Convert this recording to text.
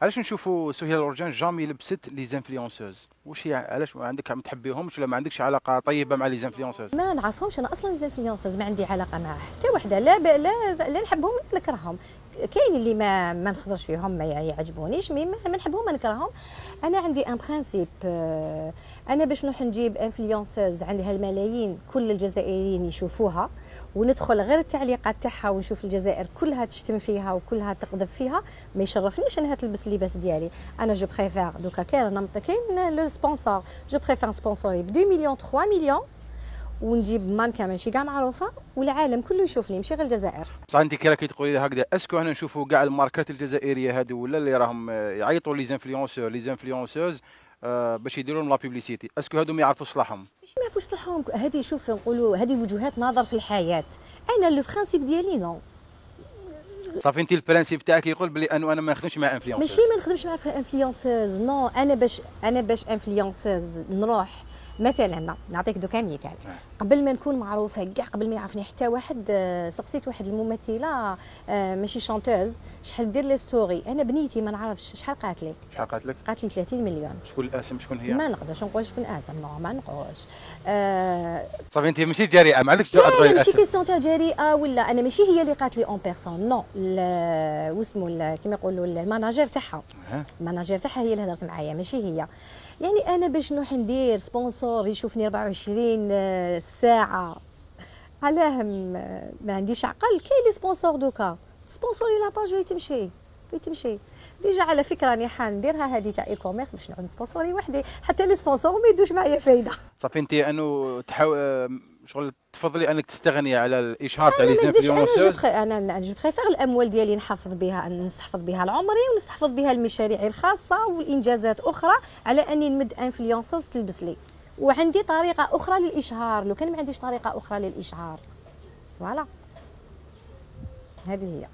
علاش نشوفوا سهيله الأورجان جامي لبست لي زانفلونسوز؟ واش هي علاش عندك ما تحبيهمش ولا ما عندكش علاقه طيبه مع لي زانفلونسوز؟ ما نعرفهمش انا اصلا ليزانفلونسرز، ما عندي علاقه مع حتى وحده، لا نحبهم ولا نكرههم. كاين اللي ما نخزرش فيهم، ما يعجبونيش، مي ما نحبهم ما نكرههم. انا عندي ان برانسيب، انا باش نروح نجيب انفلونسرز عندها الملايين كل الجزائريين يشوفوها، وندخل غير التعليقات تاعها ونشوف الجزائر كلها تشتم فيها وكلها تقذف فيها، ما يشرفنيش انها تلبس اللباس ديالي. انا جو بريفير دوكا كاين لو سبونسور، جو بريفير سبونسوري ب 2 مليون 3 مليون، ونجيب ماركه ماشي كاع معروفه والعالم كله يشوفني ماشي غير الجزائر. بصح انت كي راكي تقولي هكذا، اسكو انا نشوفوا كاع الماركات الجزائريه هذو ولا اللي راهم يعيطوا لي زانفلونسور لي زانفلونسوز باش يديروا لهم لا بوبليسيتي، اسكو هذو ما يعرفوا صلاحهم؟ ماشي ما يعرفوش صلاحهم، هذه شوف نقولوا هذه وجهات نظر في الحياه. انا لو برانسيب ديالي نو. صافي انت البرانسيب تاعك يقول بلي انا ما نخدمش مع ماشي انفلونسوز. ما نخدمش مع انفلونسوز، نو. انا باش انفلونسوز نروح. مثلا نعطيك دوكا مثال، قبل ما نكون معروفه كاع، قبل ما يعرفني حتى واحد، سقسيت واحد الممثله، ماشي شانتوز، شحال دير لي ستوري. انا بنيتي ما نعرفش شحال قالت لي. شحال قالت لك؟ قالت لي 30 مليون. شكون الاسم شكون هي؟ ما نقدرش نقول شكون اسم، نو ما نقولش. صافي انت ماشي جريئه، ما عندكش جرأة لا تقولي لا، ماشي الاسم. كيسيون تاع جريئه ولا، انا ماشي هي اللي قالت لي اون بيرسون، نو. واسمو كيما يقولوا الماناجير تاعها، الماناجير تاعها هي اللي هضرت معايا ماشي هي. يعني انا باش نروح ندير سبونسور يشوفني 24 ساعه، علاه ما عنديش عقل. كاين لي سبونسور دوكا، سبونسوري لا باج ويتمشي ديجا. على فكره راني حنديرها هذه تاع اي كوميرس باش نعود سبونسوري وحدي، حتى لي سبونسور ما يدوش معايا فايده. صافي انت انه شغل تفضلي انك تستغني على الاشهار تاع انا لي ما نكذبش، زانفلونسوز. انا جو بريفير الاموال ديالي نحافظ بها، نستحفظ بها لعمري، ونستحفظ بها لمشاريعي الخاصه والانجازات اخرى، على اني نمد انفلونسرز تلبس لي. وعندي طريقه اخرى للاشهار، لو كان ما عنديش طريقه اخرى للاشهار، فوالا، هذه هي.